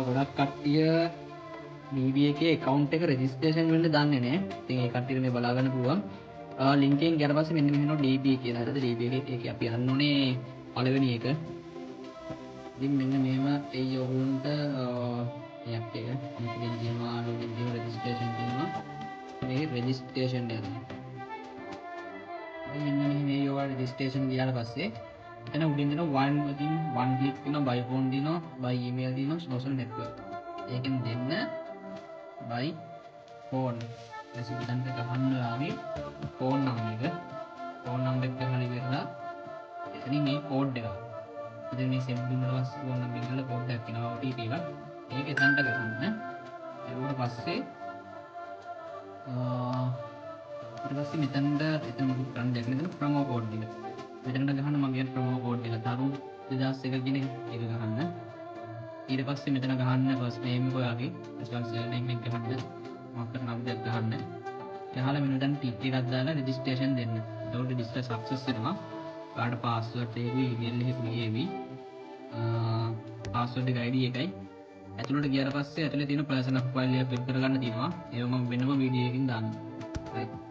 ගොඩක් කට්ටිය DB එකේ account එක registration වෙන්න දන්නේ නැහැ. ඉතින් ඒ කට්ටියට මේ බලා ගන්න පුළුවන්. link එකෙන් ගියාට පස්සේ මෙන්න මෙහෙම DB කියලා. හරිද? DB එකේ අපි අහන්න ඕනේ පළවෙනි එක. ඉතින් මෙන්න මෙහෙම ඒ ඔයගොල්ලන්ට app එක මේකෙන් තියෙනවා login තියෙනවා registration තියෙනවා. මේ registration යනවා. ඉතින් මෙන්න මෙහෙම මේ ඔයාලා registration ගියාට පස්සේ එතන උඩින් දෙන one click තියෙනවා by phone තියෙනවා by email තියෙනවා social network. ඒකෙන් දෙන්න by phone. එතනට ගහන්න ආවේ phone number එක. phone number එක ගහලා ඉවරලා එතනින් මේ code එක. ඉතින් මේ send වුණාට පස්සේ phone number එකල code එකක් එනවා OTP එක. ඒක එතනට ගහන්න. ඊට පස්සේ ඊට පස්සේ මෙතන මුකුත් කරන්න දෙයක් නෑ. promo code එක. මෙතනට ගහන්න මගේ promo code එක. තරුණ 2001 කියන එක ගහන්න. ඊට පස්සේ මෙතන ගහන්න first name එක ඔයාගේ. ඊට පස්සේ surname එක ගහන්න. මොකක්ද නම් දෙයක් ගහන්න. ගහලා මෙන්න ටික් එකක් දාලා registration දෙන්න. එතකොට register success වෙනවා. ඔයාලට password එකයි email එකයි ගියේවි. password එක ID එකයි. ඇතුළට ගියාට පස්සේ ඇතුලේ තියෙන personal file එක print කරගන්න තියෙනවා. ඒක මම වෙනම වීඩියෝ එකකින් දාන්නම්. right.